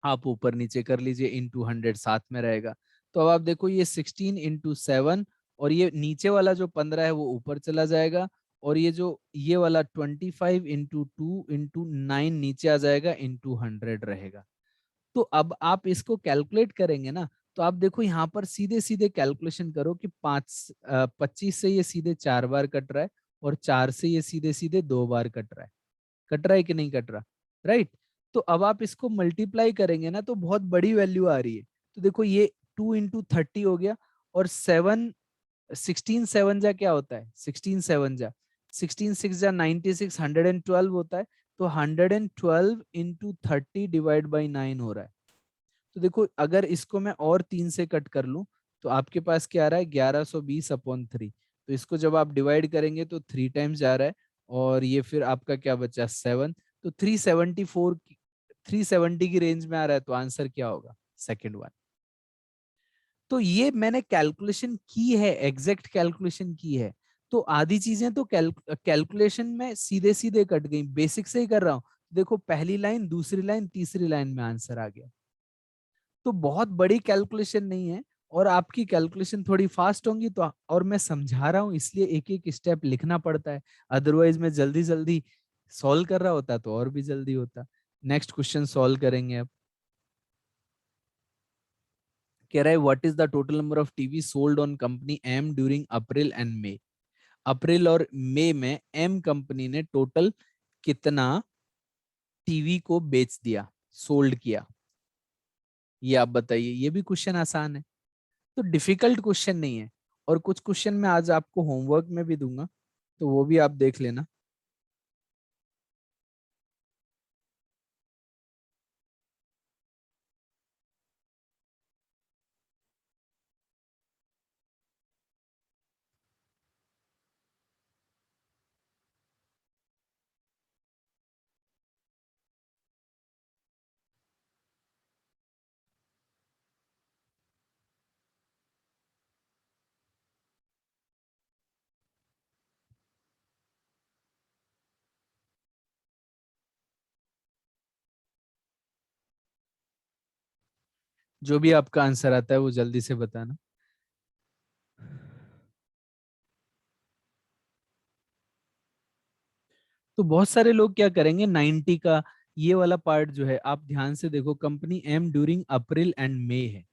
आप ऊपर नीचे कर लीजिए, इंटू 100 साथ में रहेगा। तो अब आप देखो ये 16 × 7, और ये नीचे वाला जो 15 है वो ऊपर चला जाएगा, और ये वाला 25 × 2 × 9 नीचे आ जाएगा, इंटू 100 रहेगा। तो अब आप इसको कैलकुलेट करेंगे ना, तो आप देखो यहाँ पर सीधे सीधे कैलकुलेशन करो कि 25 से ये सीधे 4 बार कट रहा है, और 4 से ये सीधे सीधे 2 बार कट रहा है। कट रहा है कि नहीं कट रहा? राइट। तो अब आप इसको मल्टीप्लाई करेंगे ना, तो बहुत बड़ी वैल्यू आ रही है। तो देखो ये 2 × 30 हो गया, और 16 7 जा क्या होता है? 16 6 जा 112 होता है। तो 112 × 30 डिवाइड बाई 9 हो रहा है। तो देखो अगर इसको मैं और 3 से कट कर लूं, तो आपके पास क्या आ रहा है, 1120/3। तो इसको जब आप डिवाइड करेंगे तो 3 टाइम्स जा रहा है, और ये फिर आपका क्या बचा, 7। तो 370 की रेंज में आ रहा है, तो आंसर क्या होगा, सेकेंड वन। तो ये मैंने कैलकुलेशन की है, एग्जैक्ट कैलकुलेशन की है। तो आधी चीजें तो कैलकुलेशन में सीधे सीधे कट गई, बेसिक से ही कर रहा हूं। देखो पहली लाइन, दूसरी लाइन, तीसरी लाइन में आंसर आ गया। तो बहुत बड़ी कैलकुलेशन नहीं है, और आपकी कैलकुलेशन थोड़ी फास्ट होंगी तो, और मैं समझा रहा हूं इसलिए एक एक स्टेप लिखना पड़ता है। अदरवाइज मैं जल्दी जल्दी सॉल्व कर रहा होता तो और भी जल्दी होता। नेक्स्ट क्वेश्चन सॉल्व करेंगे अब। कह रहा है what is the total number of TV sold on company M during April and May? अप्रैल और मई में एम कंपनी ने टोटल कितना टीवी को बेच दिया, सोल्ड किया? ये आप बताइए। ये भी क्वेश्चन आसान है, तो डिफिकल्ट क्वेश्चन नहीं है। और कुछ क्वेश्चन मैं आज आपको होमवर्क में भी दूंगा, तो वो भी आप देख लेना। जो भी आपका आंसर आता है वो जल्दी से बताना। तो बहुत सारे लोग क्या करेंगे, 90 का ये वाला पार्ट जो है, आप ध्यान से देखो, company M during April and May है।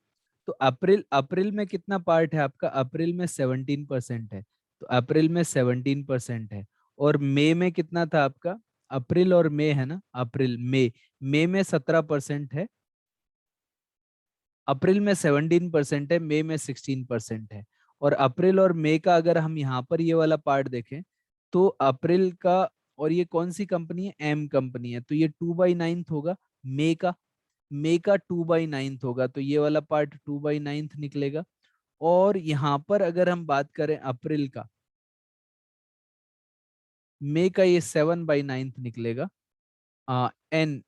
तो अप्रैल अप्रैल में कितना पार्ट है आपका, अप्रैल में 17% है। तो अप्रैल में 17% है। और मई में कितना था आपका, अप्रैल और मई है ना, अप्रैल मई, मई में 17% है। अप्रैल में 17% है, मई में 16% है। और अप्रैल और मई का अगर हम यहाँ पर ये वाला पार्ट देखें, तो अप्रैल का, और ये कौन सी कंपनी है, एम कंपनी है, तो ये 2/9 होगा। मई का, मई का 2/9 होगा, तो ये वाला पार्ट 2/9 निकलेगा। और यहाँ पर अगर हम बात करें अप्रैल का, मई का ये 7/9 निकलेगा, एन।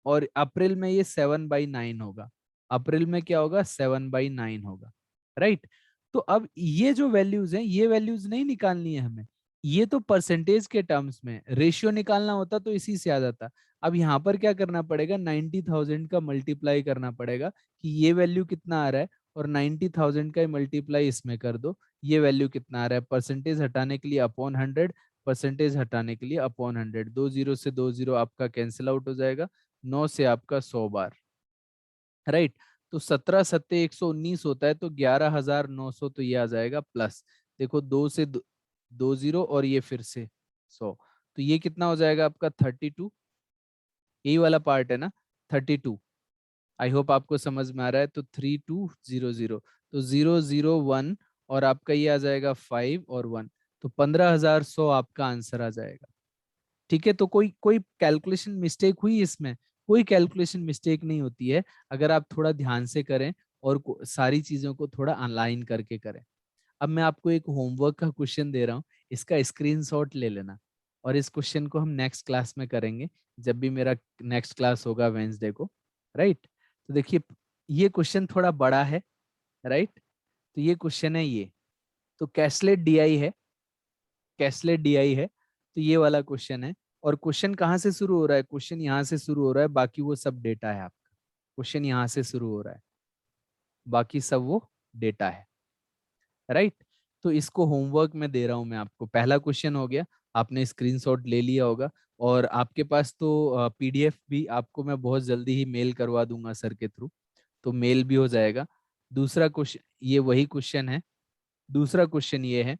और अप्रैल में ये 7/9 होगा। अप्रैल में क्या होगा, 7/9 होगा। राइट। तो अब ये जो वैल्यूज हैं, ये वैल्यूज नहीं निकालनी है हमें, ये तो परसेंटेज के टर्म्स में रेशियो निकालना होता तो इसी से आ जाता। अब यहाँ पर क्या करना पड़ेगा, 90,000 का मल्टीप्लाई करना पड़ेगा कि ये वैल्यू कितना आ रहा है, और 90,000 का मल्टीप्लाई इसमें कर दो, ये वैल्यू कितना आ रहा है, परसेंटेज हटाने के लिए अपॉन 100, परसेंटेज हटाने के लिए अपॉन 100, 2 जीरो से 2 जीरो आपका कैंसिल आउट हो जाएगा, 9 से आपका 100 बार। राइट। तो 17 × 7 = 119 होता है, तो 11,900, तो ये आ जाएगा प्लस, देखो 2 जीरो और ये फिर से 100, तो ये कितना हो जाएगा आपका 32। यही वाला पार्ट है ना, 32। आई होप आपको समझ में आ रहा है। तो 3200, तो 001, और आपका ये आ जाएगा 5 और 1, तो 15,100 आपका आंसर आ जाएगा। ठीक है। तो कोई कोई कैलकुलेशन मिस्टेक हुई इसमें, कोई कैलकुलेशन मिस्टेक नहीं होती है, अगर आप थोड़ा ध्यान से करें और सारी चीजों को थोड़ा अलाइन करके करें। अब मैं आपको एक होमवर्क का क्वेश्चन दे रहा हूँ, इसका स्क्रीनशॉट ले लेना, और इस क्वेश्चन को हम नेक्स्ट क्लास में करेंगे, जब भी मेरा नेक्स्ट क्लास होगा वेंसडे को। राइट। तो देखिए, ये क्वेश्चन थोड़ा बड़ा है। राइट। तो ये क्वेश्चन है ये, तो कैसलेट डीआई है, कैसलेट डीआई है, तो ये वाला क्वेश्चन है। और क्वेश्चन कहाँ से शुरू हो रहा है, क्वेश्चन यहाँ से शुरू हो रहा है, बाकी वो सब डेटा है आपका। क्वेश्चन यहाँ से शुरू हो रहा है, बाकी सब वो डेटा है। राइट। तो इसको होमवर्क में दे रहा हूं मैं आपको, पहला क्वेश्चन हो गया, आपने स्क्रीनशॉट ले लिया होगा, और आपके पास तो पीडीएफ भी आपको मैं बहुत जल्दी ही मेल करवा दूंगा सर के थ्रू, तो मेल भी हो जाएगा। दूसरा क्वेश्चन, ये वही क्वेश्चन है, दूसरा क्वेश्चन ये है।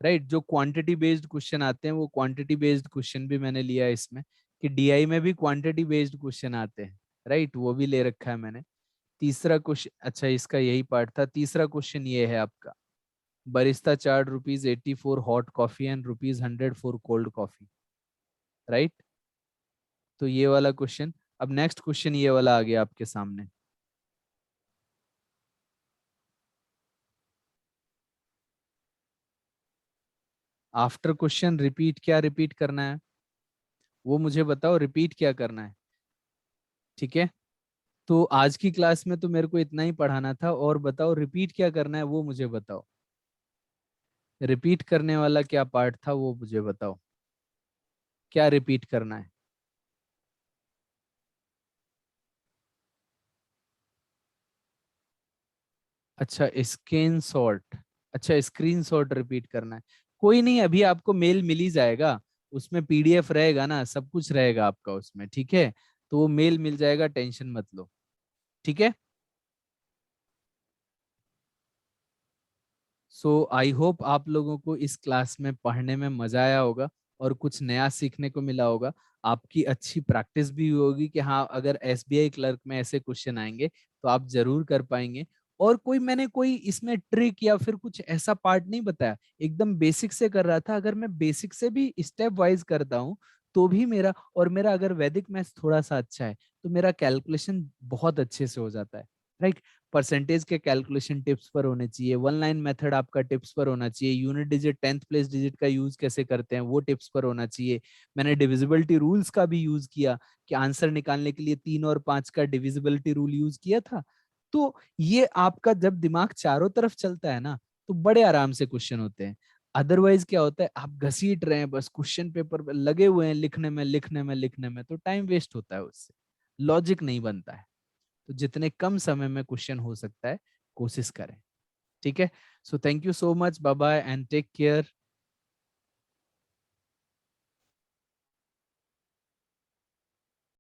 राइट। जो क्वांटिटी बेस्ड क्वेश्चन आते हैं, वो क्वांटिटी बेस्ड क्वेश्चन भी मैंने लिया है इसमें, कि डीआई में भी क्वांटिटी बेस्ड क्वेश्चन आते हैं। राइट, वो भी ले रखा है मैंने। तीसरा क्वेश्चन, अच्छा इसका यही पार्ट था। तीसरा क्वेश्चन ये है आपका, Barista charge ₹84 hot coffee and ₹100 for cold coffee. Right. तो ये वाला क्वेश्चन। अब नेक्स्ट क्वेश्चन ये वाला आ गया आपके सामने। आफ्टर क्वेश्चन रिपीट, क्या रिपीट करना है वो मुझे बताओ, रिपीट क्या करना है। ठीक है। तो आज की क्लास में तो मेरे को इतना ही पढ़ाना था, और बताओ रिपीट क्या करना है वो मुझे बताओ, रिपीट करने वाला क्या पार्ट था वो मुझे बताओ, क्या रिपीट करना है। अच्छा स्क्रीन शॉट, अच्छा स्क्रीन शॉट रिपीट करना है। कोई नहीं, अभी आपको मेल मिल ही जाएगा, उसमें पीडीएफ रहेगा ना, सब कुछ रहेगा आपका उसमें। ठीक है। तो वो मेल मिल जाएगा, टेंशन मत लो। ठीक है। सो आई होप आप लोगों को इस क्लास में पढ़ने में मजा आया होगा, और कुछ नया सीखने को मिला होगा। आपकी अच्छी प्रैक्टिस भी होगी कि हाँ, अगर एसबीआई क्लर्क में ऐसे क्वेश्चन आएंगे तो आप जरूर कर पाएंगे। और कोई मैंने कोई इसमें ट्रिक या फिर कुछ ऐसा पार्ट नहीं बताया, एकदम बेसिक से कर रहा था। अगर मैं बेसिक से भी स्टेप वाइज करता हूँ तो भी मेरा, और मेरा अगर वैदिक मैथ्स थोड़ा सा अच्छा है, तो मेरा कैलकुलेशन बहुत अच्छे से हो जाता है। राइट। परसेंटेज के कैलकुलेशन टिप्स पर होने चाहिए, वन लाइन मेथड आपका टिप्स पर होना चाहिए, unit digit 10th place digit का यूज कैसे करते हैं वो टिप्स पर होना चाहिए। मैंने डिविजिबिलिटी रूल्स का भी यूज किया, कि आंसर निकालने के लिए 3 और 5 का डिविजिबिलिटी रूल यूज किया था। तो ये आपका जब दिमाग चारों तरफ चलता है ना, तो बड़े आराम से क्वेश्चन होते हैं। अदरवाइज क्या होता है, आप घसीट रहे हैं बस, क्वेश्चन पेपर पे लगे हुए हैं लिखने में लिखने में लिखने में, तो टाइम वेस्ट होता है, उससे लॉजिक नहीं बनता है। तो जितने कम समय में क्वेश्चन हो सकता है कोशिश करें। ठीक है, so thank you so much, bye bye and take care.